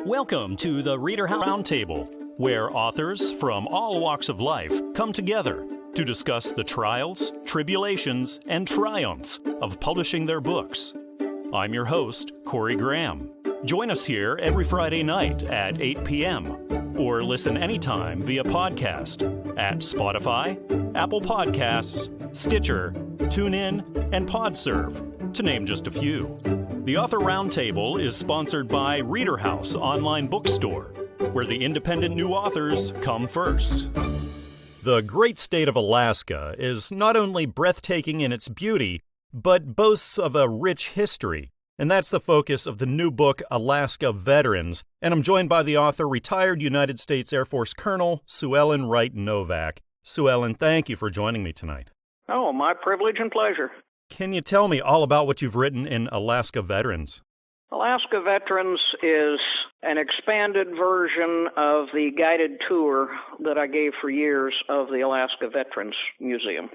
Welcome to the ReaderHouse Roundtable, where authors from all walks of life come together to discuss the trials, tribulations, and triumphs of publishing their books. I'm your host, Corey Graham. Join us here every Friday night at 8 p.m. or listen anytime via podcast at Spotify, Apple Podcasts, Stitcher, TuneIn, and PodServe, to name just a few. The Author Roundtable is sponsored by ReaderHouse Online Bookstore, where the independent new authors come first. The great state of Alaska is not only breathtaking in its beauty, but boasts of a rich history. And that's the focus of the new book, Alaska Veterans. And I'm joined by the author, retired United States Air Force Colonel Suellyn Wright Novak. Suellyn, thank you for joining me tonight. Oh, my privilege and pleasure. Can you tell me all about what you've written in Alaska Veterans? Alaska Veterans is an expanded version of the guided tour that I gave for years of the Alaska Veterans Museum.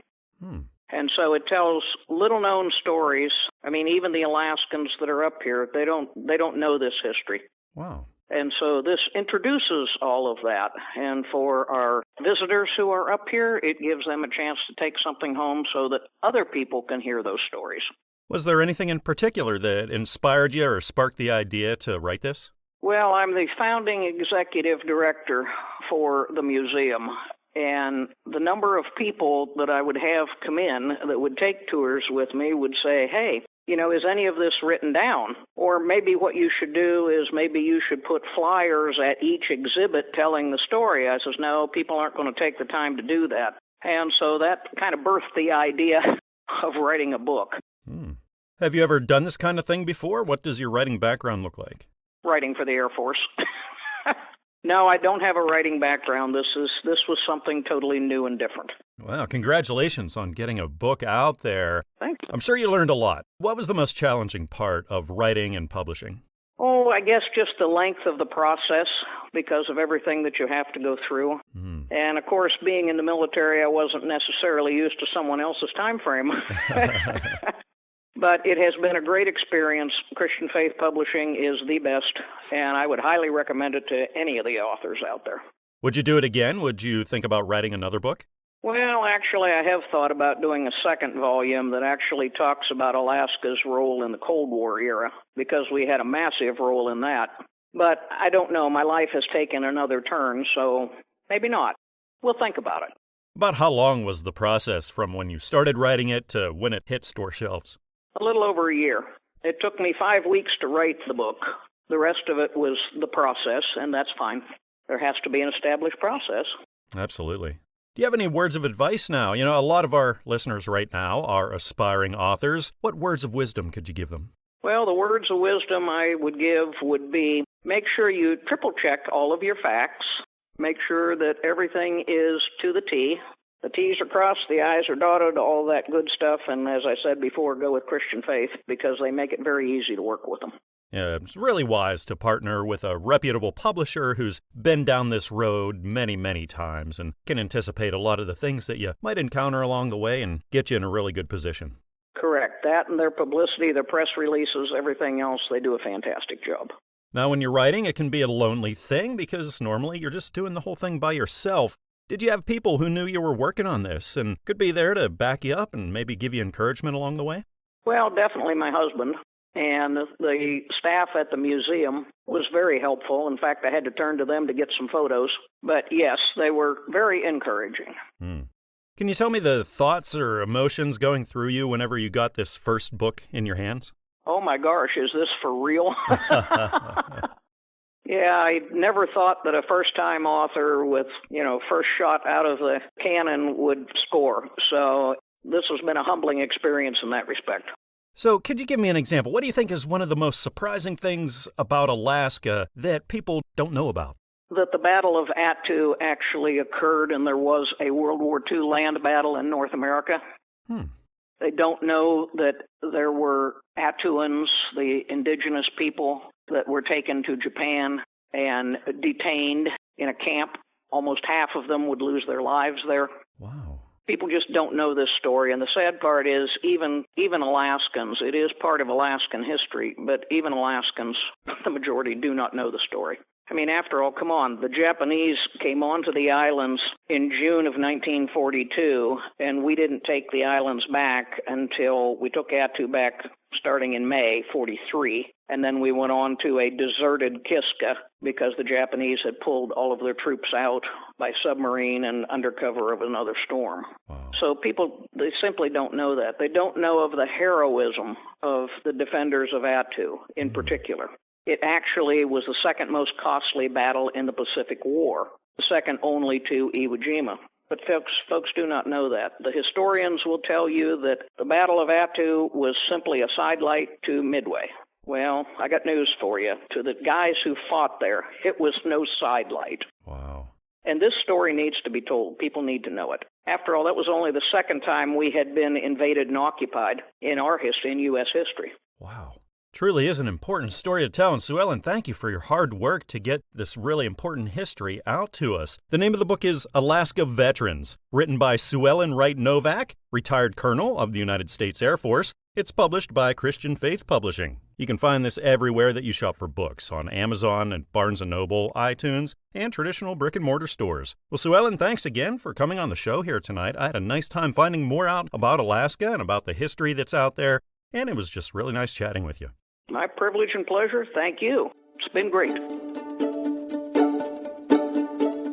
And so it tells little-known stories. I mean, even the Alaskans that are up here, they don't know this history. Wow. And so this introduces all of that. And for our visitors who are up here, it gives them a chance to take something home so that other people can hear those stories. Was there anything in particular that inspired you or sparked the idea to write this? Well, I'm the founding executive director for the museum. And the number of people that I would have come in that would take tours with me would say, hey, is any of this written down? Or maybe what you should do is maybe you should put flyers at each exhibit telling the story. I says, no, people aren't going to take the time to do that. And so that kind of birthed the idea of writing a book. Have you ever done this kind of thing before? What does your writing background look like? Writing for the Air Force. No, I don't have a writing background. This was something totally new and different. Wow, congratulations on getting a book out there. Thank you. I'm sure you learned a lot. What was the most challenging part of writing and publishing? Oh, I guess just the length of the process because of everything that you have to go through. And, of course, being in the military, I wasn't necessarily used to someone else's time frame. But it has been a great experience. Christian Faith Publishing is the best, and I would highly recommend it to any of the authors out there. Would you do it again? Would you think about writing another book? Well, actually, I have thought about doing a second volume that actually talks about Alaska's role in the Cold War era, because we had a massive role in that. But I don't know. My life has taken another turn, so maybe not. We'll think about it. About how long was the process from when you started writing it to when it hit store shelves? A little over a year. It took me 5 weeks to write the book. The rest of it was the process, and that's fine. There has to be an established process. Absolutely. Do you have any words of advice now? A lot of our listeners right now are aspiring authors. What words of wisdom could you give them? Well, the words of wisdom I would give would be, make sure you triple check all of your facts. Make sure that everything is to the T. The T's are crossed, the I's are dotted, all that good stuff. And as I said before, go with Christian Faith because they make it very easy to work with them. Yeah, it's really wise to partner with a reputable publisher who's been down this road many, many times and can anticipate a lot of the things that you might encounter along the way and get you in a really good position. Correct. That and their publicity, their press releases, everything else, they do a fantastic job. Now, when you're writing, it can be a lonely thing because normally you're just doing the whole thing by yourself. Did you have people who knew you were working on this and could be there to back you up and maybe give you encouragement along the way? Well, definitely my husband. And the staff at the museum was very helpful. In fact, I had to turn to them to get some photos. But yes, they were very encouraging. Can you tell me the thoughts or emotions going through you whenever you got this first book in your hands? Oh my gosh, is this for real? Yeah, I never thought that a first-time author with, first shot out of the cannon would score. So this has been a humbling experience in that respect. So could you give me an example? What do you think is one of the most surprising things about Alaska that people don't know about? That the Battle of Attu actually occurred and there was a World War II land battle in North America. They don't know that there were Attuans, the indigenous people, that were taken to Japan and detained in a camp. Almost half of them would lose their lives there. Wow. People just don't know this story, and the sad part is even Alaskans, it is part of Alaskan history, but even Alaskans, the majority, do not know the story. I mean, after all, come on, the Japanese came onto the islands in June of 1942, and we didn't take the islands back until we took Attu back starting in May 43, and then we went on to a deserted Kiska because the Japanese had pulled all of their troops out by submarine and under cover of another storm. Wow. So people, they simply don't know that. They don't know of the heroism of the defenders of Attu in particular. It actually was the second most costly battle in the Pacific War, second only to Iwo Jima. But folks do not know that. The historians will tell you that the Battle of Attu was simply a sidelight to Midway. Well, I got news for you. To the guys who fought there, it was no sidelight. Wow. And this story needs to be told. People need to know it. After all, that was only the second time we had been invaded and occupied in our history, in U.S. history. Wow. Truly is an important story to tell, and Suellyn, thank you for your hard work to get this really important history out to us. The name of the book is Alaska Veterans, written by Suellyn Wright Novak, retired colonel of the United States Air Force. It's published by Christian Faith Publishing. You can find this everywhere that you shop for books, on Amazon and Barnes & Noble, iTunes, and traditional brick-and-mortar stores. Well, Suellyn, thanks again for coming on the show here tonight. I had a nice time finding more out about Alaska and about the history that's out there, and it was just really nice chatting with you. My privilege and pleasure. Thank you. It's been great.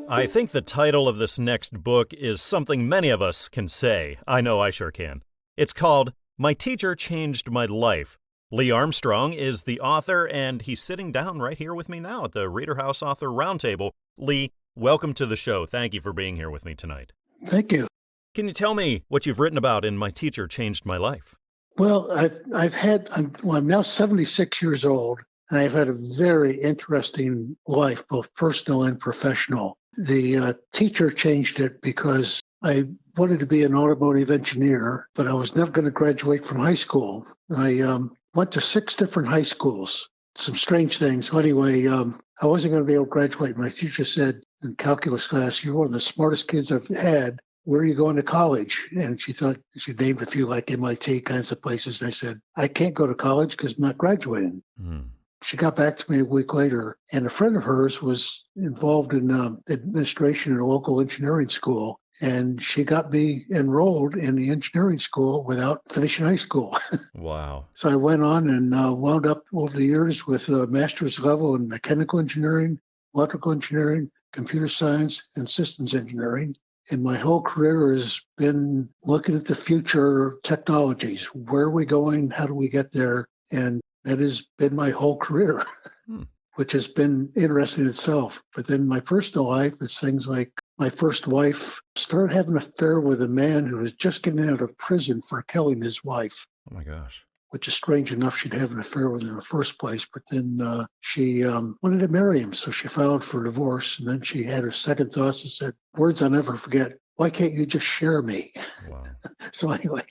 I think the title of this next book is something many of us can say. I know I sure can. It's called My Teacher Changed My Life. Lee Armstrong is the author, and he's sitting down right here with me now at the ReaderHouse Author Roundtable. Lee, welcome to the show. Thank you for being here with me tonight. Thank you. Can you tell me what you've written about in My Teacher Changed My Life? Well, I'm now 76 years old, and I've had a very interesting life, both personal and professional. The teacher changed it because I wanted to be an automotive engineer, but I was never going to graduate from high school. I went to 6 different high schools, some strange things. So anyway, I wasn't going to be able to graduate. My teacher said in calculus class, "You're one of the smartest kids I've had. Where are you going to college?" And she thought she named a few like MIT kinds of places. And I said, "I can't go to college because I'm not graduating." She got back to me a week later, and a friend of hers was involved in administration in a local engineering school. And she got me enrolled in the engineering school without finishing high school. Wow. So I went on and wound up over the years with a master's level in mechanical engineering, electrical engineering, computer science, and systems engineering. And my whole career has been looking at the future technologies. Where are we going? How do we get there? And that has been my whole career, which has been interesting itself. But then my personal life is things like my first wife started having an affair with a man who was just getting out of prison for killing his wife. Oh, my gosh. Which is strange enough she'd have an affair with him in the first place. But then she wanted to marry him, so she filed for divorce. And then she had her second thoughts and said, words I'll never forget, "Why can't you just share me?" Wow. So anyway,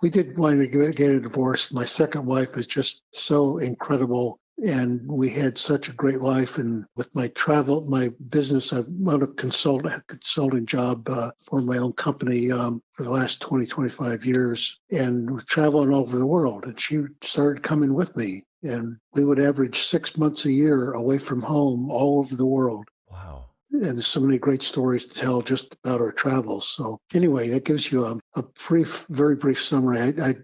we did wind up getting a divorce. My second wife was just so incredible. And we had such a great life. And with my travel, my business, I wound up consulting job for my own company for the last 25 years. And we're traveling all over the world. And she started coming with me. And we would average 6 months a year away from home all over the world. Wow. And there's so many great stories to tell just about our travels. So anyway, that gives you a brief, very brief summary. I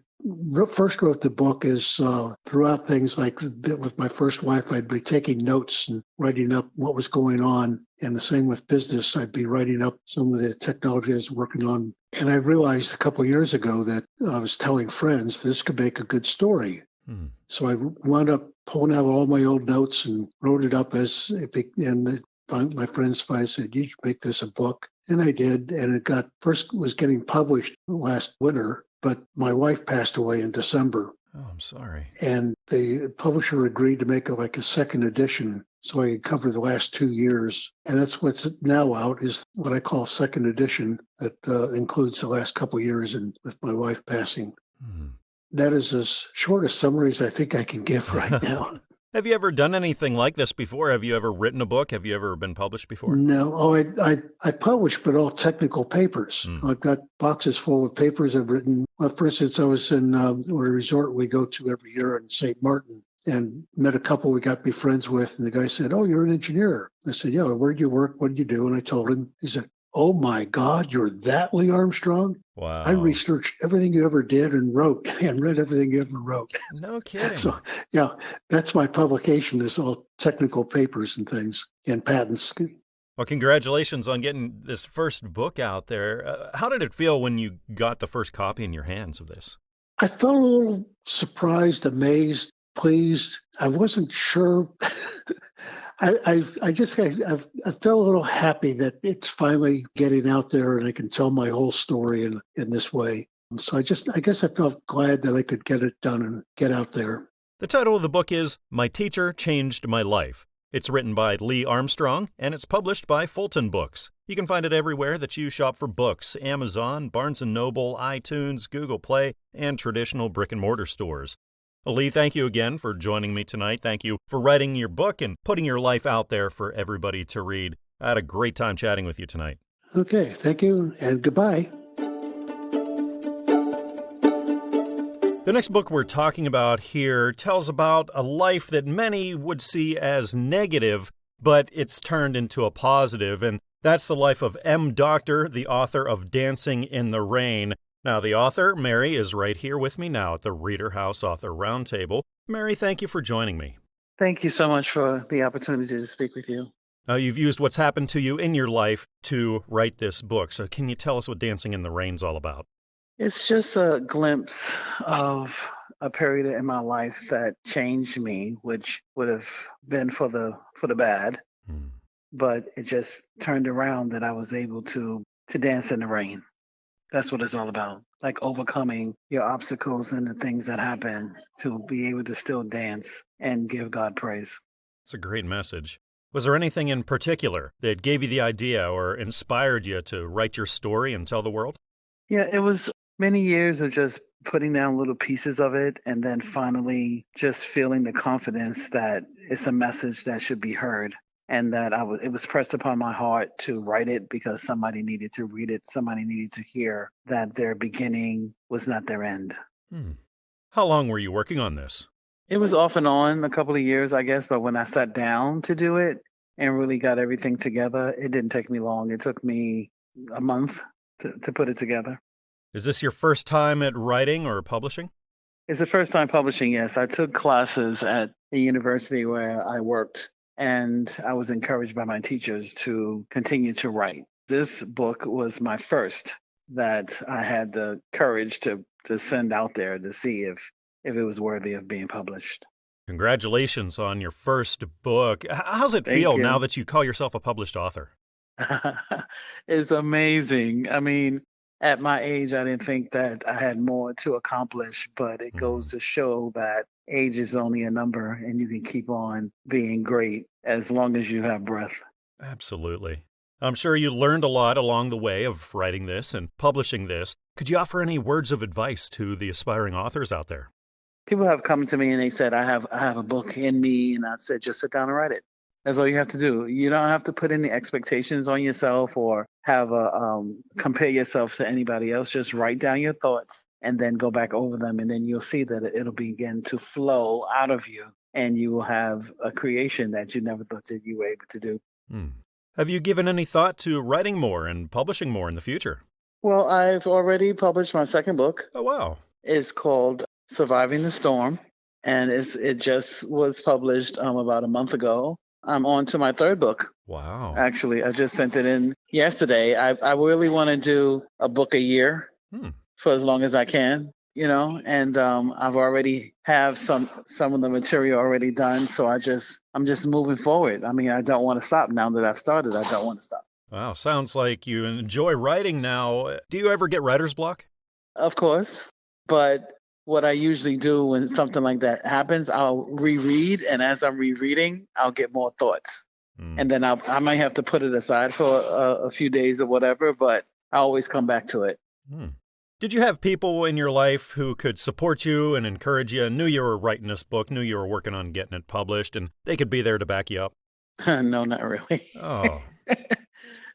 first wrote the book is throughout things like with my first wife, I'd be taking notes and writing up what was going on. And the same with business, I'd be writing up some of the technology I was working on. And I realized a couple of years ago that I was telling friends this could make a good story. So I wound up pulling out all my old notes and wrote it up my friends finally said, "You should make this a book." And I did. And it was getting published last winter. But my wife passed away in December. Oh, I'm sorry. And the publisher agreed to make a second edition so I could cover the last 2 years. And that's what's now out is what I call second edition that includes the last couple of years and with my wife passing. That is as short a summary as I think I can give right now. Have you ever done anything like this before? Have you ever written a book? Have you ever been published before? No. Oh, I publish, but all technical papers. I've got boxes full of papers I've written. Well, for instance, I was in a resort we go to every year in St. Martin and met a couple we got to be friends with. And the guy said, "Oh, you're an engineer." I said, "Yeah, where do you work? What do you do?" And I told him. He said, "Oh, my God, you're that Lee Armstrong?" Wow. I researched everything you ever did and wrote and read everything you ever wrote. No kidding. So, yeah, that's my publication is all technical papers and things and patents. Well, congratulations on getting this first book out there. How did it feel when you got the first copy in your hands of this? I felt a little surprised, amazed, pleased. I wasn't sure. I felt a little happy that it's finally getting out there and I can tell my whole story in this way. So I guess I felt glad that I could get it done and get out there. The title of the book is My Teacher Changed My Life. It's written by Lee Armstrong, and it's published by Fulton Books. You can find it everywhere that you shop for books: Amazon, Barnes & Noble, iTunes, Google Play, and traditional brick-and-mortar stores. Lee, thank you again for joining me tonight. Thank you for writing your book and putting your life out there for everybody to read. I had a great time chatting with you tonight. Okay, thank you, and goodbye. The next book we're talking about here tells about a life that many would see as negative, but it's turned into a positive, and that's the life of M. Doctor, the author of Dancing in the Rain. Now, the author, Mary, is right here with me now at the ReaderHouse Author Roundtable. Mary, thank you for joining me. Thank you so much for the opportunity to speak with you. You've used what's happened to you in your life to write this book, so can you tell us what Dancing in the Rain's all about? It's just a glimpse of a period in my life that changed me, which would have been for the bad, but it just turned around that I was able to dance in the rain. That's what it's all about, like overcoming your obstacles and the things that happen to be able to still dance and give God praise. It's a great message. Was there anything in particular that gave you the idea or inspired you to write your story and tell the world? Yeah, it was many years of just putting down little pieces of it and then finally just feeling the confidence that it's a message that should be heard. And that it was pressed upon my heart to write it because somebody needed to read it. Somebody needed to hear that their beginning was not their end. How long were you working on this? It was off and on a couple of years, I guess. But when I sat down to do it and really got everything together, it didn't take me long. It took me a month to put it together. Is this your first time at writing or publishing? It's the first time publishing, yes. I took classes at the university where I worked. And I was encouraged by my teachers to continue to write. This book was my first that I had the courage to send out there to see if it was worthy of being published. Congratulations on your first book. How's it feel now that you call yourself a published author? It's amazing. I mean, at my age, I didn't think that I had more to accomplish, but it goes to show that age is only a number and you can keep on being great as long as you have breath. Absolutely. I'm sure you learned a lot along the way of writing this and publishing this. Could you offer any words of advice to the aspiring authors out there? People have come to me and they said, I have a book in me, and I said, just sit down and write it. That's all you have to do. You don't have to put any expectations on yourself or have compare yourself to anybody else. Just write down your thoughts and then go back over them, and then you'll see that it'll begin to flow out of you, and you will have a creation that you never thought that you were able to do. Have you given any thought to writing more and publishing more in the future? Well, I've already published my second book. Oh, wow. It's called Surviving the Storm, and it just was published about a month ago. I'm on to my third book. Wow. Actually, I just sent it in yesterday. I really want to do a book a year for as long as I can, and I've already have some of the material already done. So I'm just moving forward. I mean, I don't want to stop now that I've started. I don't want to stop. Wow. Sounds like you enjoy writing now. Do you ever get writer's block? Of course. But what I usually do when something like that happens, I'll reread. And as I'm rereading, I'll get more thoughts. And then I might have to put it aside for a few days or whatever, but I always come back to it. Did you have people in your life who could support you and encourage you, knew you were writing this book, knew you were working on getting it published, and they could be there to back you up? No, not really. Oh.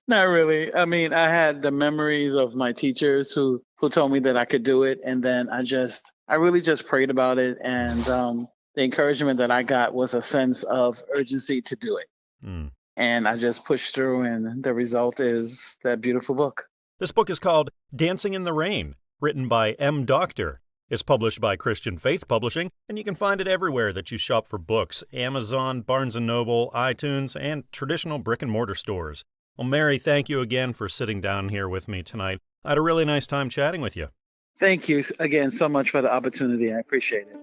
Not really. I mean, I had the memories of my teachers who told me that I could do it. And then I really just prayed about it. And the encouragement that I got was a sense of urgency to do it. Mm. And I just pushed through, and the result is that beautiful book. This book is called Dancing in the Rain, written by M. Doctor. It's published by Christian Faith Publishing, and you can find it everywhere that you shop for books: Amazon, Barnes & Noble, iTunes, and traditional brick-and-mortar stores. Well, Mary, thank you again for sitting down here with me tonight. I had a really nice time chatting with you. Thank you again so much for the opportunity. I appreciate it.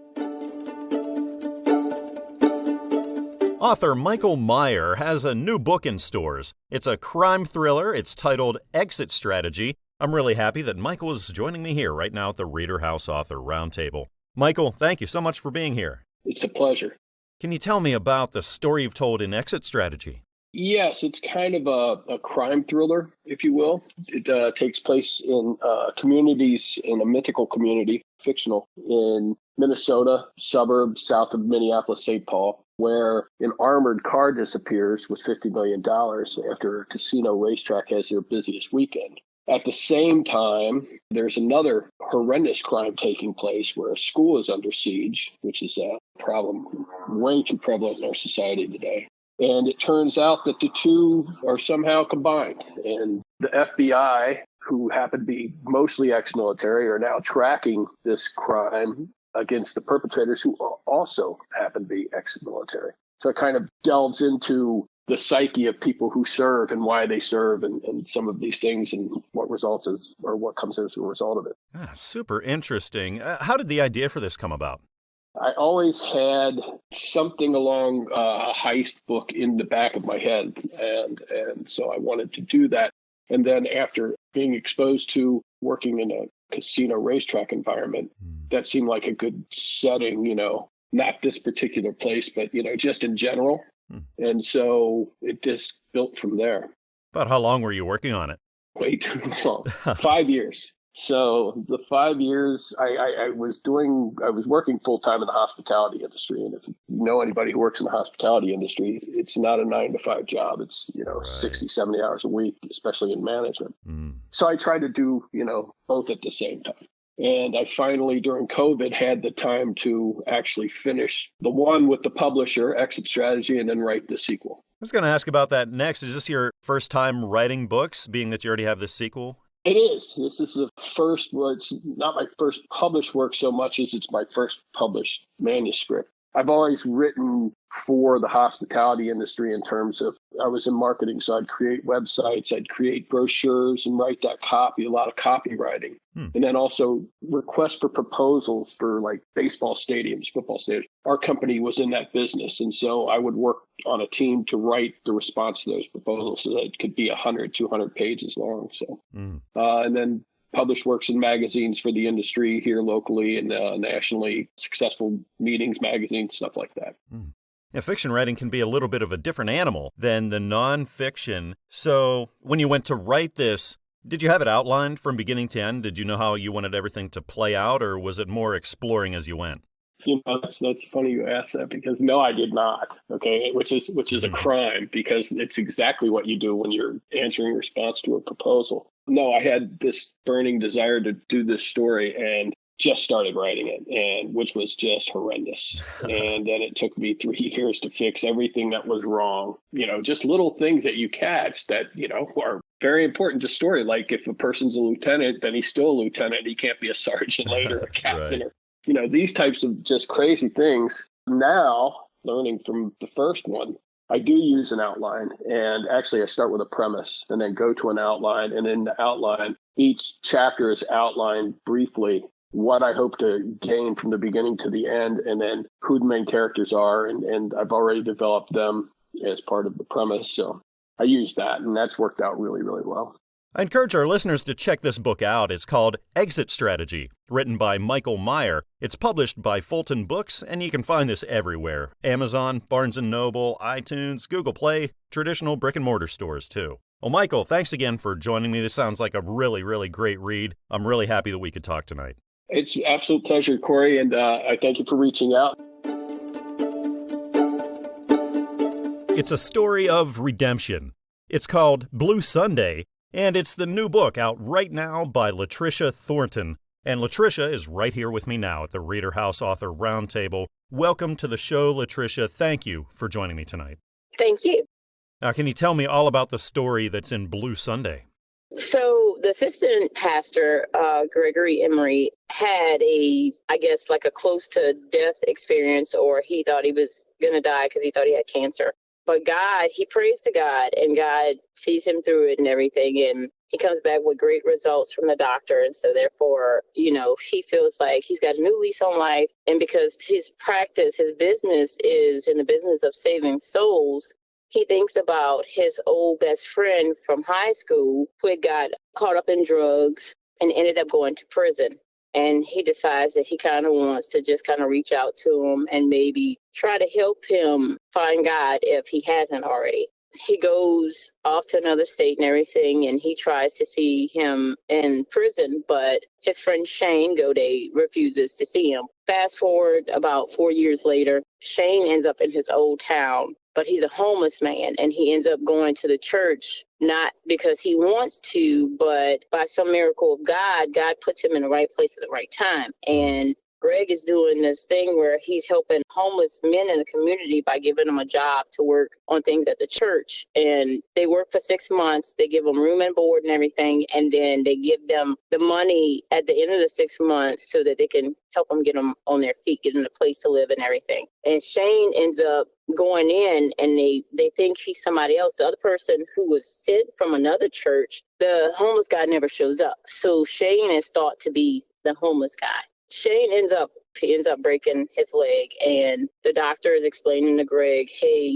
Author Michael Myer has a new book in stores. It's a crime thriller. It's titled Exit Strategy. I'm really happy that Michael is joining me here right now at the ReaderHouse Author Roundtable. Michael, thank you so much for being here. It's a pleasure. Can you tell me about the story you've told in Exit Strategy? Yes, it's kind of a crime thriller, if you will. It takes place in communities, in a mythical community, fictional, in Minnesota, suburb south of Minneapolis, St. Paul, where an armored car disappears with $50 million after a casino racetrack has their busiest weekend. At the same time, there's another horrendous crime taking place where a school is under siege, which is a problem way too prevalent in our society today. And it turns out that the two are somehow combined. And the FBI, who happen to be mostly ex-military, are now tracking this crime against the perpetrators, who also happen to be ex-military. So it kind of delves into the psyche of people who serve and why they serve, and some of these things, and what results is, or what comes as a result of it. Super interesting. How did the idea for this come about? I always had something along a heist book in the back of my head, and so I wanted to do that. And then after being exposed to working in a casino racetrack environment, that seemed like a good setting, not this particular place, but, just in general. And so it just built from there. About how long were you working on it? Way too long. 5 years. So the 5 years I was working full time in the hospitality industry. And if you know anybody who works in the hospitality industry, it's not a 9-to-5 job. It's, Right. 60, 70 hours a week, especially in management. So I tried to do, both at the same time. And I finally, during COVID, had the time to actually finish the one with the publisher, Exit Strategy, and then write the sequel. I was going to ask about that next. Is this your first time writing books, being that you already have this sequel? It is. This is the first, it's not my first published work so much as it's my first published manuscript. I've always written for the hospitality industry in terms of, I was in marketing, so I'd create websites, I'd create brochures and write that copy, a lot of copywriting. And then also requests for proposals for like baseball stadiums, football stadiums. Our company was in that business. And so I would work on a team to write the response to those proposals so that it could be 100, 200 pages long. So, and then published works in magazines for the industry here locally and nationally, successful meetings, magazines, stuff like that. Yeah, fiction writing can be a little bit of a different animal than the nonfiction. So when you went to write this, did you have it outlined from beginning to end? Did you know how you wanted everything to play out, or was it more exploring as you went? That's funny you ask that, because no, I did not. Okay, which is a crime, because it's exactly what you do when you're answering a response to a proposal. No, I had this burning desire to do this story and just started writing it, and which was just horrendous. And then it took me 3 years to fix everything that was wrong. Just little things that you catch that, are very important to story. Like if a person's a lieutenant, then he's still a lieutenant. He can't be a sergeant later, a captain, Right. or, these types of just crazy things. Now, learning from the first one, I do use an outline, and actually I start with a premise and then go to an outline, and in the outline, each chapter is outlined briefly what I hope to gain from the beginning to the end, and then who the main characters are, and I've already developed them as part of the premise, so I use that, and that's worked out really, really well. I encourage our listeners to check this book out. It's called Exit Strategy, written by Michael Myer. It's published by Fulton Books, and you can find this everywhere: Amazon, Barnes & Noble, iTunes, Google Play, traditional brick-and-mortar stores, too. Well, Michael, thanks again for joining me. This sounds like a really, really great read. I'm really happy that we could talk tonight. It's an absolute pleasure, Corey, and I thank you for reaching out. It's a story of redemption. It's called Blue Sunday, and it's the new book out right now by Latricia Thornton. And Latricia is right here with me now at the ReaderHouse Author Roundtable. Welcome to the show, Latricia. Thank you for joining me tonight. Thank you. Now, can you tell me all about the story that's in Blue Sunday? So the assistant pastor, Gregory Emery, had a close to death experience, or he thought he was going to die because he thought he had cancer. But he prays to God, and God sees him through it and everything. And he comes back with great results from the doctor. And so therefore, he feels like he's got a new lease on life. And because his business is in the business of saving souls, he thinks about his old best friend from high school who had got caught up in drugs and ended up going to prison. And he decides that he kind of wants to just kind of reach out to him and maybe try to help him find God if he hasn't already. He goes off to another state and everything, and he tries to see him in prison, but his friend Shane Goday refuses to see him. Fast forward about 4 years later, Shane ends up in his old town, but he's a homeless man, and he ends up going to the church, not because he wants to, but by some miracle of God puts him in the right place at the right time. And Greg is doing this thing where he's helping homeless men in the community by giving them a job to work on things at the church. And they work for 6 months. They give them room and board and everything. And then they give them the money at the end of the 6 months so that they can help them get them on their feet, get them a place to live and everything. And Shane ends up going in, and they think he's somebody else. The other person who was sent from another church, the homeless guy never shows up. So Shane is thought to be the homeless guy. Shane ends up breaking his leg, and the doctor is explaining to Greg, hey,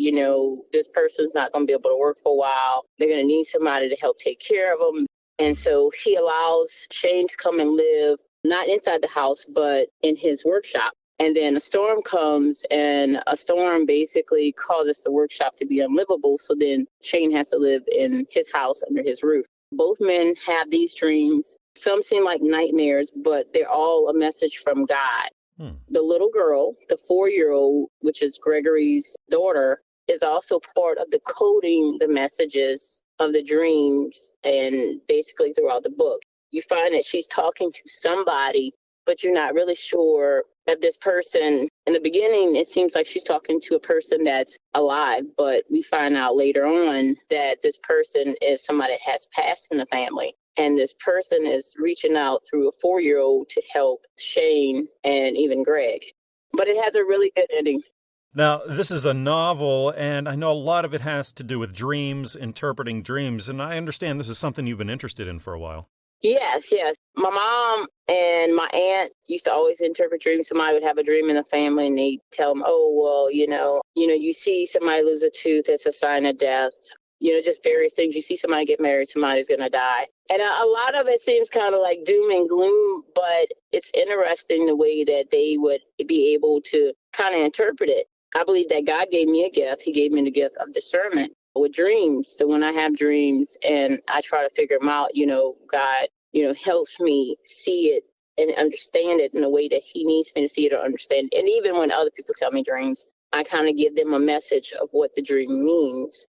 this person's not going to be able to work for a while. They're going to need somebody to help take care of them. And so he allows Shane to come and live, not inside the house, but in his workshop. And then a storm comes, and a storm basically causes the workshop to be unlivable. So then Shane has to live in his house under his roof. Both men have these dreams. Some seem like nightmares, but they're all a message from God. The little girl, the 4-year-old, which is Gregory's daughter, is also part of the coding the messages of the dreams and basically throughout the book. You find that she's talking to somebody, but you're not really sure if this person, in the beginning, it seems like she's talking to a person that's alive, but we find out later on that this person is somebody that has passed in the family. And this person is reaching out through a 4-year-old to help Shane and even Greg. But it has a really good ending. Now, this is a novel, and I know a lot of it has to do with dreams, interpreting dreams, and I understand this is something you've been interested in for a while. Yes. My mom and my aunt used to always interpret dreams. Somebody would have a dream in the family, and they tell them, oh, well, you see somebody lose a tooth, it's a sign of death. Just various things. You see somebody get married, somebody's going to die. And a lot of it seems kind of like doom and gloom, but it's interesting the way that they would be able to kind of interpret it. I believe that God gave me a gift. He gave me the gift of discernment with dreams. So when I have dreams and I try to figure them out, God, helps me see it and understand it in a way that he needs me to see it or understand. And even when other people tell me dreams, I kind of give them a message of what the dream means.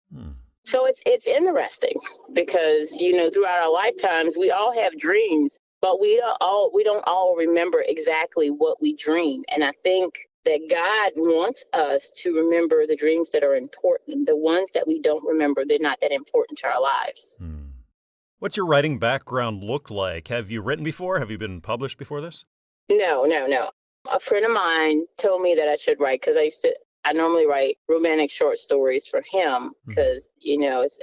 So it's interesting because, throughout our lifetimes, we all have dreams, but we don't all remember exactly what we dream. And I think that God wants us to remember the dreams that are important. The ones that we don't remember, they're not that important to our lives. What's your writing background look like? Have you written before? Have you been published before this? No. A friend of mine told me that I should write because I normally write romantic short stories for him because, it's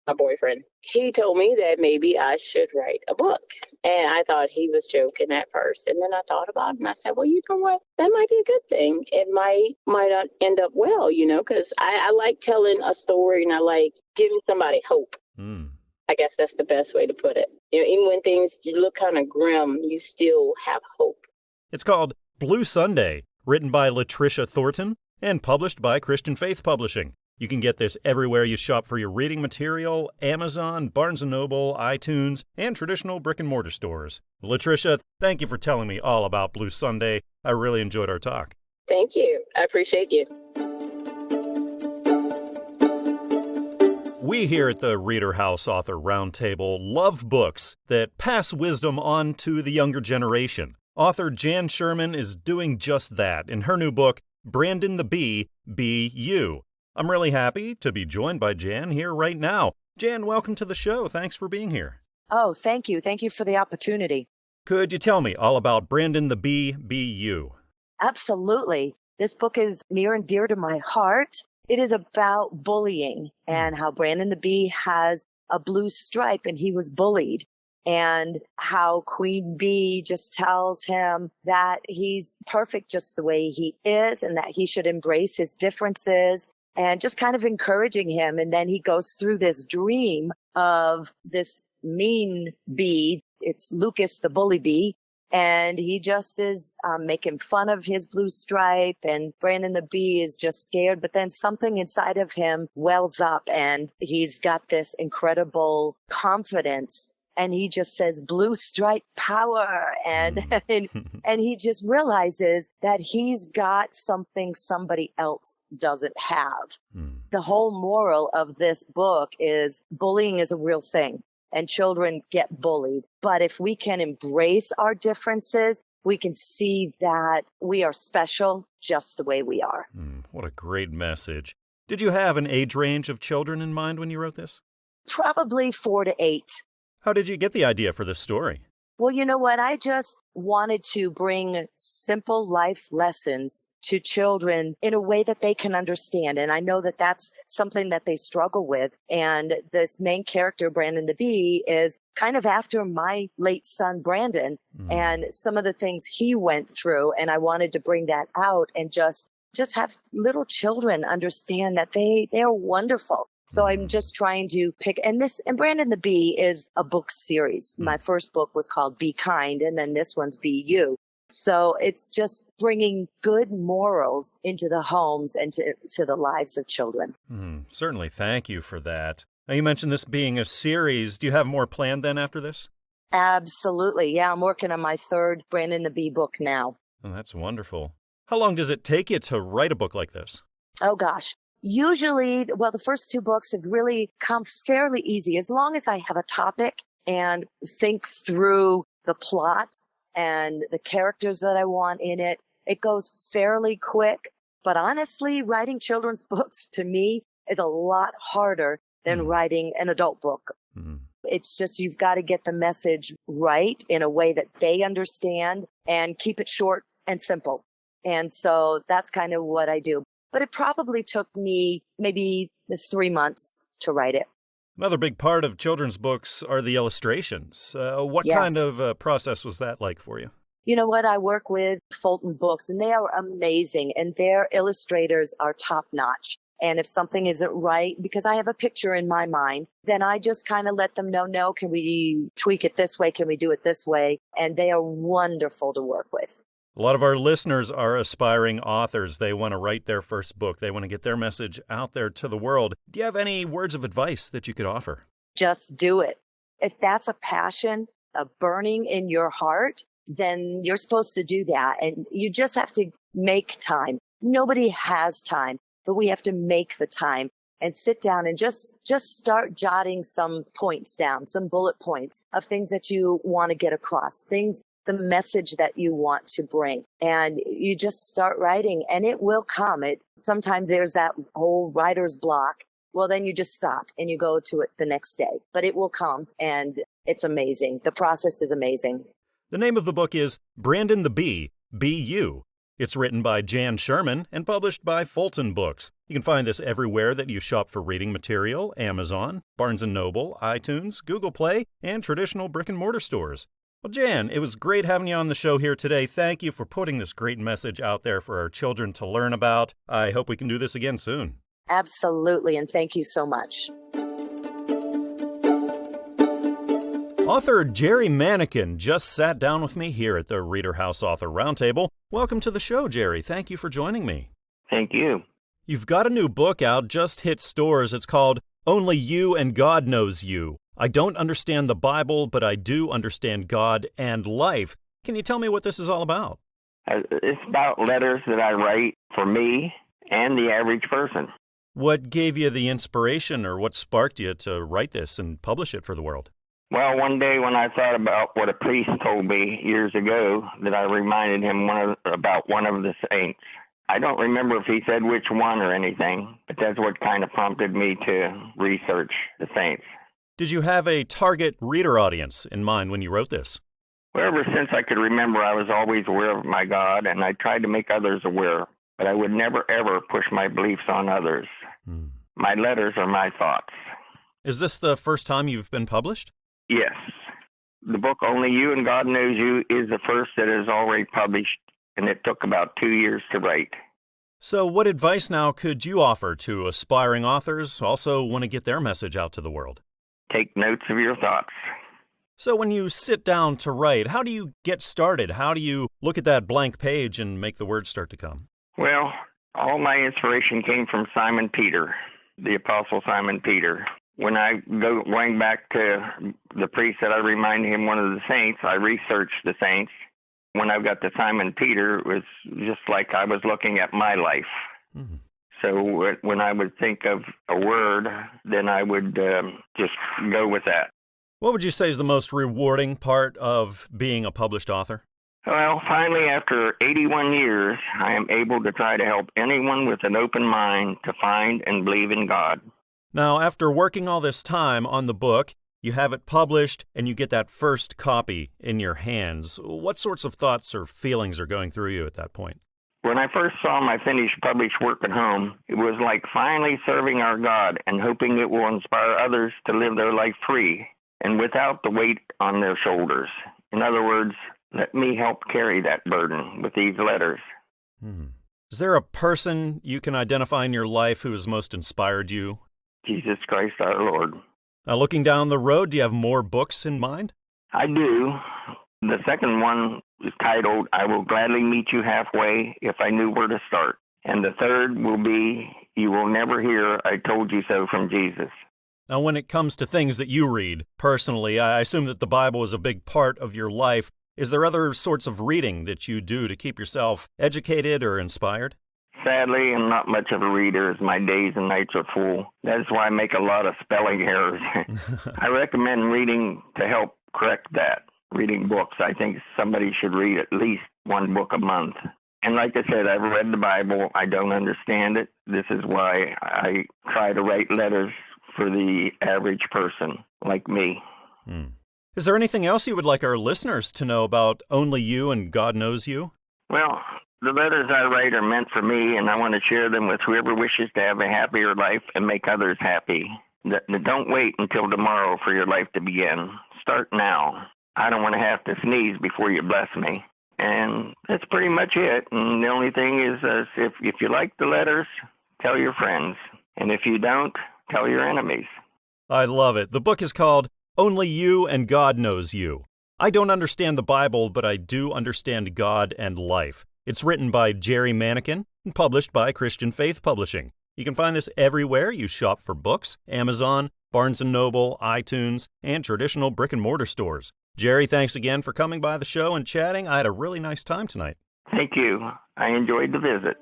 my boyfriend. He told me that maybe I should write a book. And I thought he was joking at first. And then I thought about it and I said, well, you know what? That might be a good thing. It might not end up well, because I like telling a story and I like giving somebody hope. I guess that's the best way to put it. Even when things look kind of grim, you still have hope. It's called Blue Sunday, written by Latricia Thornton and published by Christian Faith Publishing. You can get this everywhere you shop for your reading material: Amazon, Barnes & Noble, iTunes, and traditional brick-and-mortar stores. Latricia, thank you for telling me all about Blue Sunday. I really enjoyed our talk. Thank you. I appreciate you. We here at the ReaderHouse Author Roundtable love books that pass wisdom on to the younger generation. Author Jan Sherman is doing just that in her new book, Brandon the Bee, Be You. I'm really happy to be joined by Jan here right now. Jan, welcome to the show. Thanks for being here. Oh, thank you. Thank you for the opportunity. Could you tell me all about Brandon the Bee, Be You? Absolutely. This book is near and dear to my heart. It is about bullying and how Brandon the Bee has a blue stripe and he was bullied, and how Queen Bee just tells him that he's perfect just the way he is and that he should embrace his differences, and just kind of encouraging him. And then he goes through this dream of this mean bee. It's Lucas the bully bee. And he just is making fun of his blue stripe, and Brandon the Bee is just scared. But then something inside of him wells up, and he's got this incredible confidence. And he just says, blue stripe power. And, and he just realizes that he's got something somebody else doesn't have. The whole moral of this book is bullying is a real thing, and children get bullied. But if we can embrace our differences, we can see that we are special just the way we are. What a great message. Did you have an age range of children in mind when you wrote this? Probably 4 to 8. How did you get the idea for this story? Well, you know what? I just wanted to bring simple life lessons to children in a way that they can understand. And I know that that's something that they struggle with. And this main character, Brandon the Bee, is kind of after my late son, Brandon, and some of the things he went through. And I wanted to bring that out and just have little children understand that they are wonderful. So I'm just trying to pick, and Brandon the Bee is a book series. My first book was called Be Kind, and then this one's Be You. So it's just bringing good morals into the homes and to the lives of children. Certainly. Thank you for that. Now, you mentioned this being a series. Do you have more planned then after this? Absolutely. Yeah, I'm working on my third Brandon the Bee book now. Oh, that's wonderful. How long does it take you to write a book like this? Oh, gosh. Usually, well, the first 2 books have really come fairly easy. As long as I have a topic and think through the plot and the characters that I want in it, it goes fairly quick. But honestly, writing children's books to me is a lot harder than writing an adult book. It's just you've got to get the message right in a way that they understand and keep it short and simple. And so that's kind of what I do. But it probably took me maybe 3 months to write it. Another big part of children's books are the illustrations. What kind of process was that like for you? You know what? I work with Fulton Books, and they are amazing, and their illustrators are top-notch. And if something isn't right, because I have a picture in my mind, then I just kind of let them know, no, can we tweak it this way? Can we do it this way? And they are wonderful to work with. A lot of our listeners are aspiring authors. They want to write their first book. They want to get their message out there to the world. Do you have any words of advice that you could offer? Just do it. If that's a passion, a burning in your heart, then you're supposed to do that. And you just have to make time. Nobody has time, but we have to make the time and sit down and just start jotting some points down, some bullet points of things that you want to get across, the message that you want to bring. And you just start writing and it will come. Sometimes there's that whole writer's block. Well, then you just stop and you go to it the next day. But it will come and it's amazing. The process is amazing. The name of the book is Brandon the Bee, Be You. It's written by Jan Sherman and published by Fulton Books. You can find this everywhere that you shop for reading material: Amazon, Barnes & Noble, iTunes, Google Play, and traditional brick-and-mortar stores. Well, Jan, it was great having you on the show here today. Thank you for putting this great message out there for our children to learn about. I hope we can do this again soon. Absolutely, and thank you so much. Author Jerry Manikin just sat down with me here at the ReaderHouse Author Roundtable. Welcome to the show, Jerry. Thank you for joining me. Thank you. You've got a new book out, just hit stores. It's called Only You and God Knows You. I don't understand the Bible, but I do understand God and life. Can you tell me what this is all about? It's about letters that I write for me and the average person. What gave you the inspiration, or what sparked you to write this and publish it for the world? Well, one day when I thought about what a priest told me years ago, that I reminded him about one of the saints. I don't remember if he said which one or anything, but that's what kind of prompted me to research the saints. Did you have a target reader audience in mind when you wrote this? Well, ever since I could remember, I was always aware of my God, and I tried to make others aware, but I would never, ever push my beliefs on others. My letters are my thoughts. Is this the first time you've been published? Yes. The book Only You and God Knows You is the first that is already published, and it took about 2 years to write. So what advice now could you offer to aspiring authors who also want to get their message out to the world? Take notes of your thoughts. So when you sit down to write, how do you get started? How do you look at that blank page and make the words start to come? Well, all my inspiration came from Simon Peter, the Apostle Simon Peter. When I going back to the priest that I reminded him one of the saints, I researched the saints. When I got to Simon Peter, it was just like I was looking at my life. Mm-hmm. So when I would think of a word, then I would just go with that. What would you say is the most rewarding part of being a published author? Well, finally, after 81 years, I am able to try to help anyone with an open mind to find and believe in God. Now, after working all this time on the book, you have it published, and you get that first copy in your hands. What sorts of thoughts or feelings are going through you at that point? When I first saw my finished published work at home, it was like finally serving our God and hoping it will inspire others to live their life free and without the weight on their shoulders. In other words, let me help carry that burden with these letters. Is there a person you can identify in your life who has most inspired you? Jesus Christ our Lord. Now, looking down the road, do you have more books in mind? I do. The second one is titled, I Will Gladly Meet You Halfway If I Knew Where to Start. And the third will be, You Will Never Hear I Told You So from Jesus. Now, when it comes to things that you read, personally, I assume that the Bible is a big part of your life. Is there other sorts of reading that you do to keep yourself educated or inspired? Sadly, I'm not much of a reader as my days and nights are full. That's why I make a lot of spelling errors. I recommend reading to help correct that. Reading books. I think somebody should read at least one book a month. And like I said, I've read the Bible. I don't understand it. This is why I try to write letters for the average person like me. Is there anything else you would like our listeners to know about Only You and God Knows You? Well, the letters I write are meant for me, and I want to share them with whoever wishes to have a happier life and make others happy. Don't wait until tomorrow for your life to begin. Start now. I don't want to have to sneeze before you bless me. And that's pretty much it. And the only thing is, if you like the letters, tell your friends. And if you don't, tell your enemies. I love it. The book is called Only You and God Knows You. I don't understand the Bible, but I do understand God and life. It's written by Jerry Manikin and published by Christian Faith Publishing. You can find this everywhere you shop for books: Amazon, Barnes & Noble, iTunes, and traditional brick-and-mortar stores. Jerry, thanks again for coming by the show and chatting. I had a really nice time tonight. Thank you. I enjoyed the visit.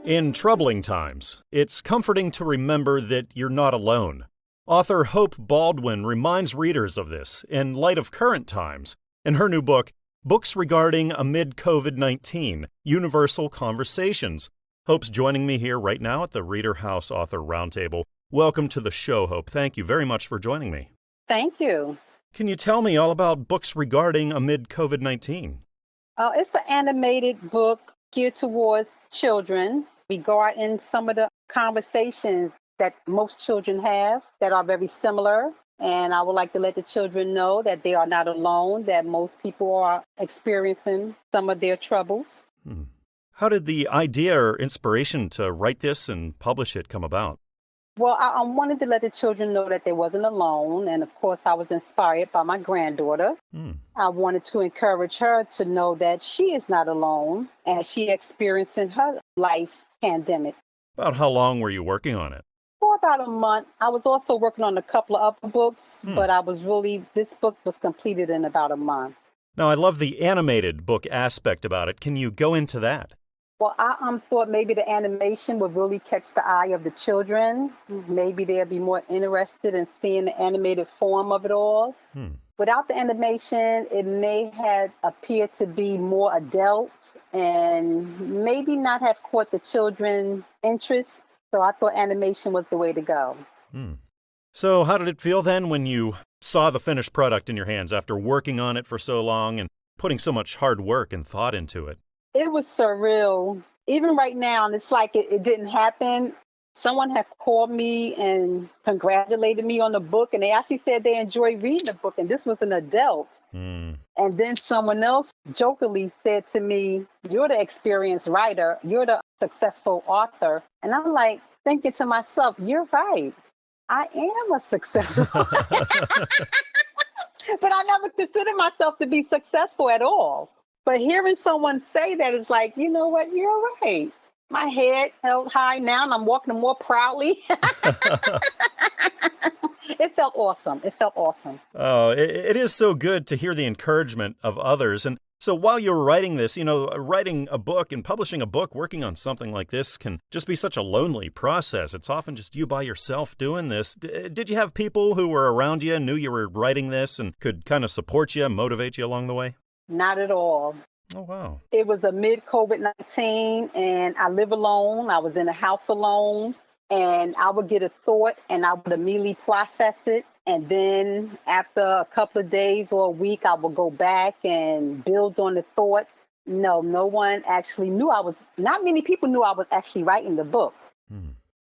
In troubling times, it's comforting to remember that you're not alone. Author Hope Baldwin reminds readers of this in light of current times in her new book, Books Regarding Amid COVID-19, Universal Conversations. Hope's joining me here right now at the ReaderHouse Author Roundtable. Welcome to the show, Hope. Thank you very much for joining me. Thank you. Can you tell me all about Books Regarding Amid COVID-19? It's an animated book geared towards children regarding some of the conversations that most children have that are very similar. And I would like to let the children know that they are not alone, that most people are experiencing some of their troubles. How did the idea or inspiration to write this and publish it come about? Well, I wanted to let the children know that they wasn't alone. And of course, I was inspired by my granddaughter. I wanted to encourage her to know that she is not alone as she experienced in her life pandemic. About how long were you working on it? For about a month. I was also working on a couple of other books, but this book was completed in about a month. Now, I love the animated book aspect about it. Can you go into that? Well, I thought maybe the animation would really catch the eye of the children. Maybe they'll be more interested in seeing the animated form of it all. Without the animation, it may have appeared to be more adult and maybe not have caught the children's interest. So I thought animation was the way to go. So how did it feel then when you saw the finished product in your hands after working on it for so long and putting so much hard work and thought into it? It was surreal. Even right now, and it's like it didn't happen. Someone had called me and congratulated me on the book, and they actually said they enjoyed reading the book, and this was an adult. And then someone else jokingly said to me, "You're the experienced writer. You're the successful author." And I'm like thinking to myself, "You're right. I am a successful author." But I never considered myself to be successful at all. But hearing someone say that is like, you know what, you're right. My head held high now and I'm walking more proudly. It felt awesome. It felt awesome. Oh, it is so good to hear the encouragement of others. And so while you're writing this, writing a book and publishing a book, working on something like this can just be such a lonely process. It's often just you by yourself doing this. Did you have people who were around you and knew you were writing this and could kind of support you, motivate you along the way? Not at all. Oh, wow. It was amid COVID-19 and I live alone. I was in a house alone and I would get a thought and I would immediately process it. And then after a couple of days or a week, I would go back and build on the thought. No one actually knew not many people knew I was actually writing the book.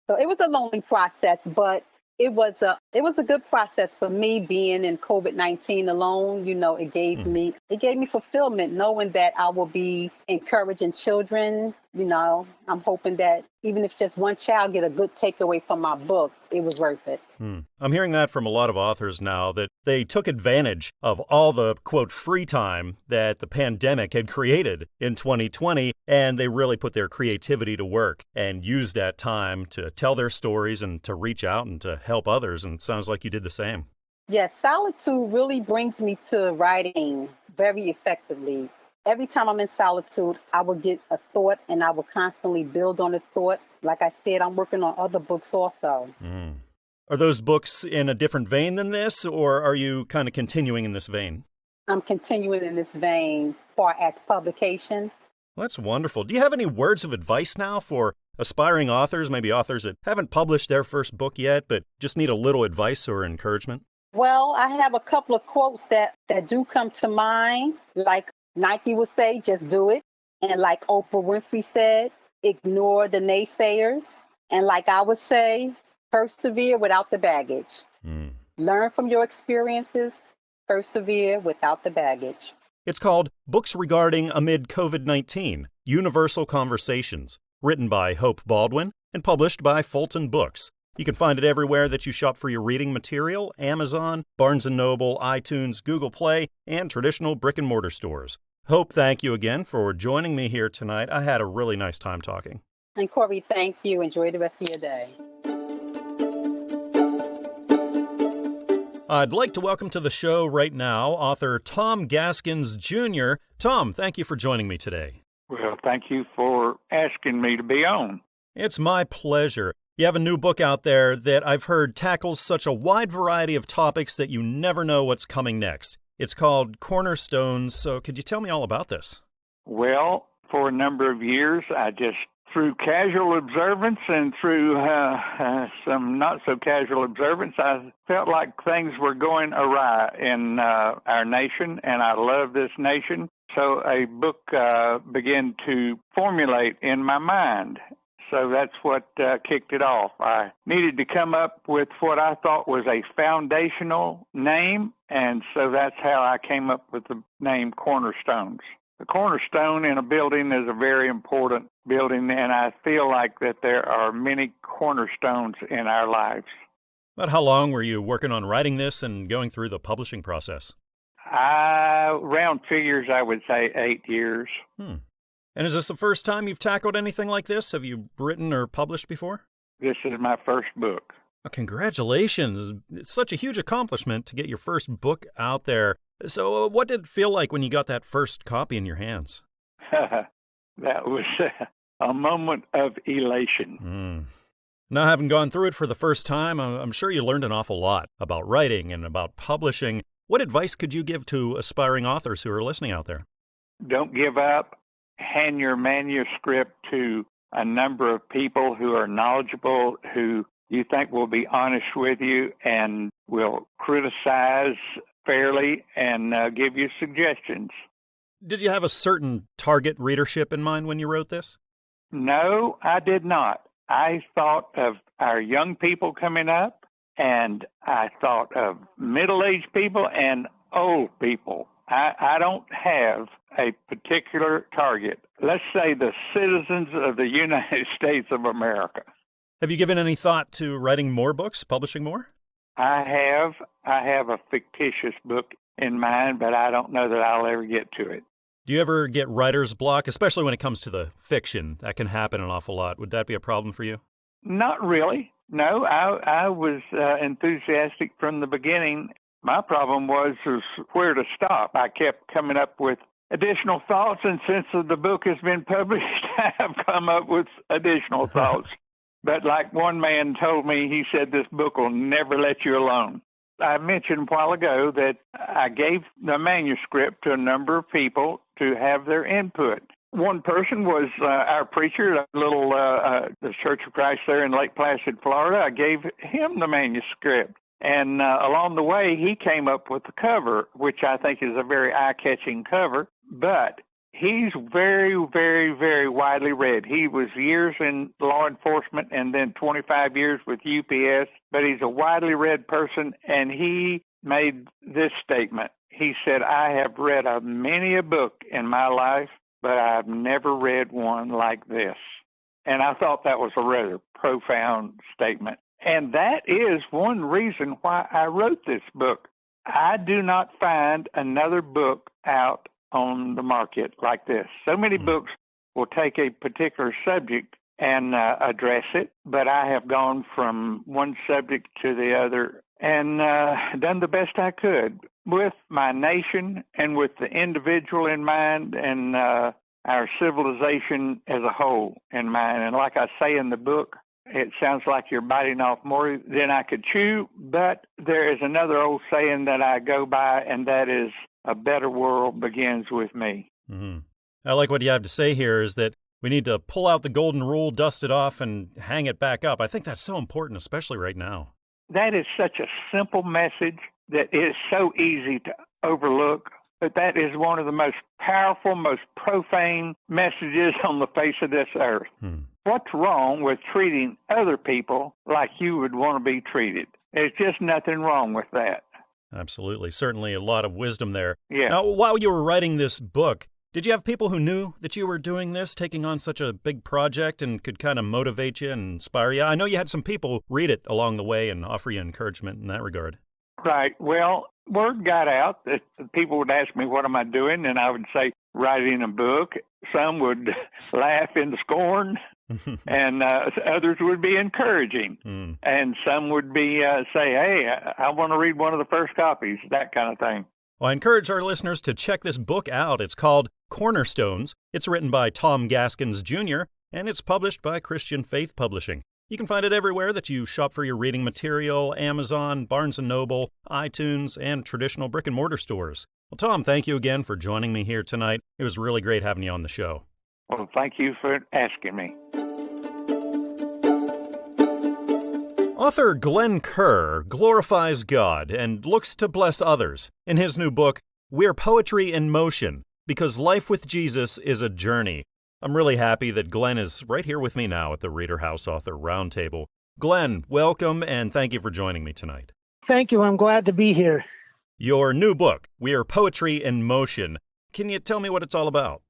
So it was a lonely process, but it was a good process for me being in COVID-19 alone. It gave me fulfillment knowing that I will be encouraging children. I'm hoping that even if just one child get a good takeaway from my book, it was worth it. I'm hearing that from a lot of authors now, that they took advantage of all the, quote, free time that the pandemic had created in 2020, and they really put their creativity to work and used that time to tell their stories and to reach out and to help others. And it sounds like you did the same. Yes, solitude really brings me to writing very effectively. Every time I'm in solitude, I will get a thought and I will constantly build on the thought. Like I said, I'm working on other books also. Are those books in a different vein than this, or are you kind of continuing in this vein? I'm continuing in this vein as far as publication. Well, that's wonderful. Do you have any words of advice now for aspiring authors, maybe authors that haven't published their first book yet, but just need a little advice or encouragement? Well, I have a couple of quotes that do come to mind, like Nike would say, just do it. And like Oprah Winfrey said, ignore the naysayers. And like I would say, persevere without the baggage. Learn from your experiences, persevere without the baggage. It's called Books Regarding Amid COVID-19, Universal Conversations, written by Hope Baldwin and published by Fulton Books. You can find it everywhere that you shop for your reading material: Amazon, Barnes & Noble, iTunes, Google Play, and traditional brick-and-mortar stores. Hope, thank you again for joining me here tonight. I had a really nice time talking. And Corey, thank you. Enjoy the rest of your day. I'd like to welcome to the show right now author Tom Gaskins Jr. Tom, thank you for joining me today. Well, thank you for asking me to be on. It's my pleasure. You have a new book out there that I've heard tackles such a wide variety of topics that you never know what's coming next. It's called Cornerstones, so could you tell me all about this? Well, for a number of years, I just, through casual observance and through some not-so-casual observance, I felt like things were going awry in our nation, and I love this nation. So a book began to formulate in my mind. So that's what kicked it off. I needed to come up with what I thought was a foundational name, and so that's how I came up with the name Cornerstones. the cornerstone in a building is a very important building, and I feel like that there are many cornerstones in our lives. About how long were you working on writing this and going through the publishing process? Round figures, I would say 8 years. And is this the first time you've tackled anything like this? Have you written or published before? This is my first book. Well, congratulations. It's such a huge accomplishment to get your first book out there. So what did it feel like when you got that first copy in your hands? That was a moment of elation. Now, having gone through it for the first time, I'm sure you learned an awful lot about writing and about publishing. What advice could you give to aspiring authors who are listening out there? Don't give up. Hand your manuscript to a number of people who are knowledgeable, who you think will be honest with you and will criticize fairly and give you suggestions. Did you have a certain target readership in mind when you wrote this? No, I did not. I thought of our young people coming up, and I thought of middle-aged people and old people. I don't have a particular target. Let's say the citizens of the United States of America. Have you given any thought to writing more books, publishing more? I have a fictitious book in mind, but I don't know that I'll ever get to it. Do you ever get writer's block, especially when it comes to the fiction? That can happen an awful lot. Would that be a problem for you? Not really. No, I was enthusiastic from the beginning. My problem was where to stop. I kept coming up with additional thoughts, and since the book has been published, I've come up with additional thoughts. But like one man told me, he said, this book will never let you alone. I mentioned a while ago that I gave the manuscript to a number of people to have their input. One person was our preacher, the Church of Christ there in Lake Placid, Florida. I gave him the manuscript. And along the way, he came up with the cover, which I think is a very eye-catching cover. But he's very, very, very widely read. He was years in law enforcement and then 25 years with UPS, but he's a widely read person, and he made this statement. He said, I have read many a book in my life, but I've never read one like this. And I thought that was a rather profound statement. And that is one reason why I wrote this book. I do not find another book out on the market like this. So many books will take a particular subject and address it, but I have gone from one subject to the other and done the best I could with my nation and with the individual in mind and our civilization as a whole in mind. And like I say in the book, it sounds like you're biting off more than I could chew, but there is another old saying that I go by, and that is, a better world begins with me. I like what you have to say here is that we need to pull out the golden rule, dust it off, and hang it back up. I think that's so important, especially right now. That is such a simple message that is so easy to overlook, but that is one of the most powerful, most profane messages on the face of this earth. What's wrong with treating other people like you would want to be treated? There's just nothing wrong with that. Absolutely. Certainly a lot of wisdom there. Yeah. Now, while you were writing this book, did you have people who knew that you were doing this, taking on such a big project, and could kind of motivate you and inspire you? I know you had some people read it along the way and offer you encouragement in that regard. Right. Well, word got out that people would ask me, what am I doing? And I would say, writing a book. Some would laugh in scorn, and others would be encouraging. And some would be say, hey, I want to read one of the first copies, that kind of thing. Well, I encourage our listeners to check this book out. It's called Cornerstones. It's written by Tom Gaskins Jr., and it's published by Christian Faith Publishing. You can find it everywhere that you shop for your reading material: Amazon, Barnes & Noble, iTunes, and traditional brick-and-mortar stores. Well, Tom, thank you again for joining me here tonight. It was really great having you on the show. Well, thank you for asking me. Author Glenkerr glorifies God and looks to bless others in his new book, We're Poetry in Motion, because life with Jesus is a journey. I'm really happy that Glen is right here with me now at the ReaderHouse Author Roundtable. Glen, welcome, and thank you for joining me tonight. Thank you. I'm glad to be here. Your new book, We're Poetry in Motion. Can you tell me what it's all about?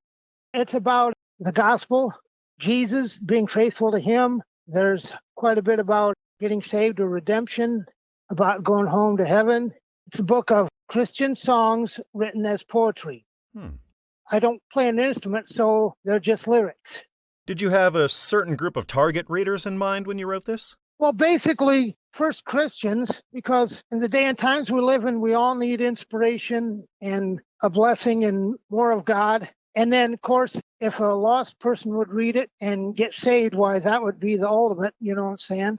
It's about the gospel, Jesus, being faithful to him. There's quite a bit about getting saved or redemption, about going home to heaven. It's a book of Christian songs written as poetry. I don't play an instrument, so they're just lyrics. Did you have a certain group of target readers in mind when you wrote this? Well, basically, first Christians, because in the day and times we live in, we all need inspiration and a blessing and more of God. And then, of course, if a lost person would read it and get saved, why, that would be the ultimate, you know what I'm saying?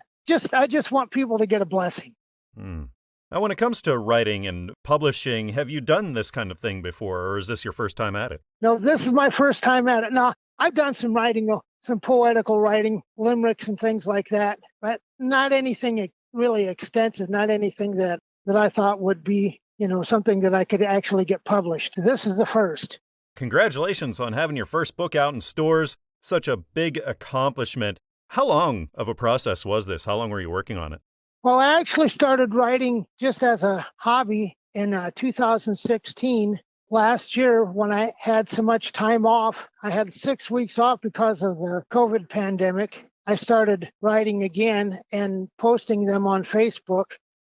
I just want people to get a blessing. Now, when it comes to writing and publishing, have you done this kind of thing before, or is this your first time at it? No, this is my first time at it. Now, I've done some writing, some poetical writing, limericks and things like that, but not anything really extensive, not anything that I thought would be, something that I could actually get published. This is the first. Congratulations on having your first book out in stores. Such a big accomplishment. How long of a process was this? How long were you working on it? Well, I actually started writing just as a hobby in 2016. Last year, when I had so much time off, I had 6 weeks off because of the COVID pandemic. I started writing again and posting them on Facebook.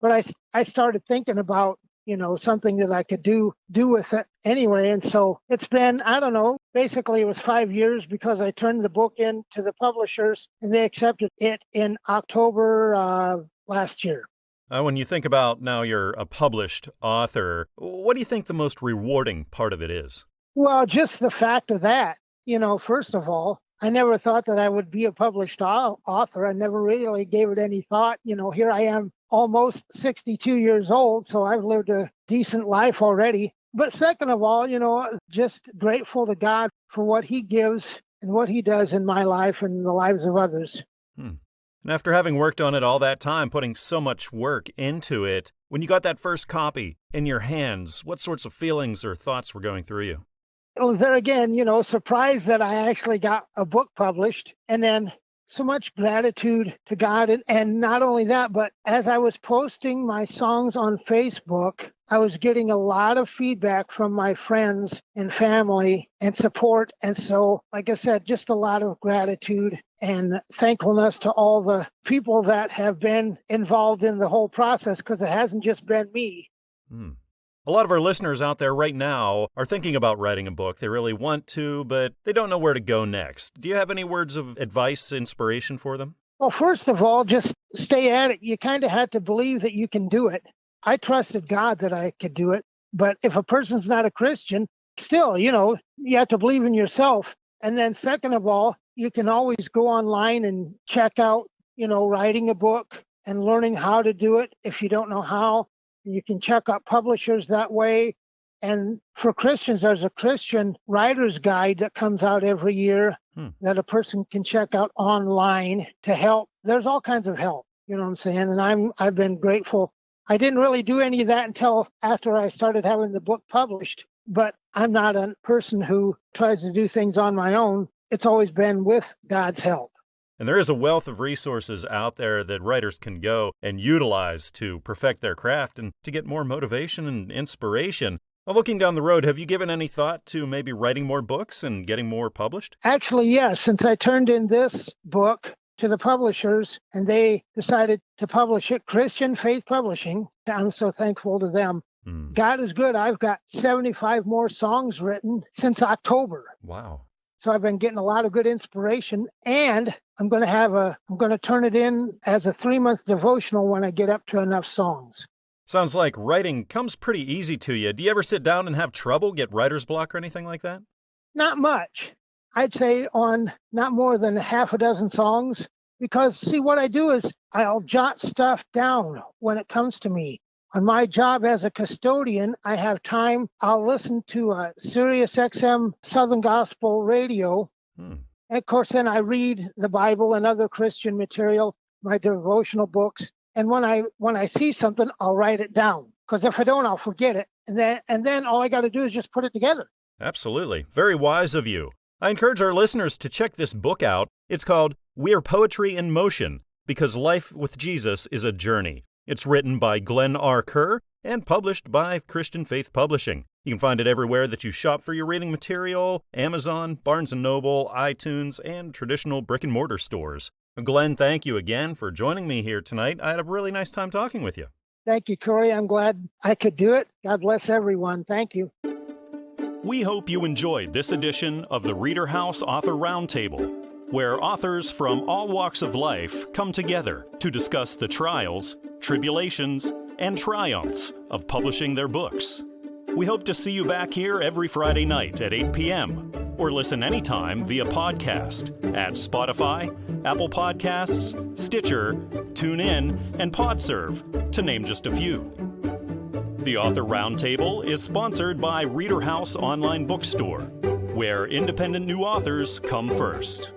But I started thinking about, something that I could do with it anyway. And so it's been, I don't know, basically it was 5 years because I turned the book in to the publishers and they accepted it in October last year. When you think about now you're a published author, what do you think the most rewarding part of it is? Well, just the fact of that, first of all, I never thought that I would be a published author. I never really gave it any thought. Here I am almost 62 years old, so I've lived a decent life already. But second of all, just grateful to God for what he gives and what he does in my life and the lives of others. And after having worked on it all that time, putting so much work into it, when you got that first copy in your hands, what sorts of feelings or thoughts were going through you? Well, there again, surprised that I actually got a book published, and then so much gratitude to God. And not only that, but as I was posting my songs on Facebook, I was getting a lot of feedback from my friends and family and support. And so, like I said, just a lot of gratitude and thankfulness to all the people that have been involved in the whole process, because it hasn't just been me. A lot of our listeners out there right now are thinking about writing a book. They really want to, but they don't know where to go next. Do you have any words of advice, inspiration for them? Well, first of all, just stay at it. You kind of have to believe that you can do it. I trusted God that I could do it. But if a person's not a Christian, still, you have to believe in yourself. And then second of all, you can always go online and check out, writing a book and learning how to do it if you don't know how. You can check out publishers that way. And for Christians, there's a Christian writer's guide that comes out every year that a person can check out online to help. There's all kinds of help, you know what I'm saying? And I've been grateful. I didn't really do any of that until after I started having the book published, but I'm not a person who tries to do things on my own. It's always been with God's help. And there is a wealth of resources out there that writers can go and utilize to perfect their craft and to get more motivation and inspiration. Well, looking down the road, have you given any thought to maybe writing more books and getting more published? Actually, yes. Since I turned in this book to the publishers and they decided to publish it, Christian Faith Publishing, I'm so thankful to them. God is good. I've got 75 more songs written since October. Wow. So I've been getting a lot of good inspiration, and I'm going to turn it in as a 3-month devotional when I get up to enough songs. Sounds like writing comes pretty easy to you. Do you ever sit down and have trouble, get writer's block or anything like that? Not much. I'd say on not more than half a dozen songs, because see, what I do is I'll jot stuff down when it comes to me. On my job as a custodian, I have time. I'll listen to Sirius XM Southern Gospel Radio. And of course, then I read the Bible and other Christian material, my devotional books. And when I see something, I'll write it down. Because if I don't, I'll forget it. And then all I got to do is just put it together. Absolutely. Very wise of you. I encourage our listeners to check this book out. It's called We're Poetry in Motion, because life with Jesus is a journey. It's written by Glen R. Kehr and published by Christian Faith Publishing. You can find it everywhere that you shop for your reading material: Amazon, Barnes & Noble, iTunes, and traditional brick-and-mortar stores. Glen, thank you again for joining me here tonight. I had a really nice time talking with you. Thank you, Corey. I'm glad I could do it. God bless everyone. Thank you. We hope you enjoyed this edition of the ReaderHouse Author Roundtable, where authors from all walks of life come together to discuss the trials, tribulations, and triumphs of publishing their books. We hope to see you back here every Friday night at 8 p.m. or listen anytime via podcast at Spotify, Apple Podcasts, Stitcher, TuneIn, and PodServe, to name just a few. The Author Roundtable is sponsored by ReaderHouse Online Bookstore, where independent new authors come first.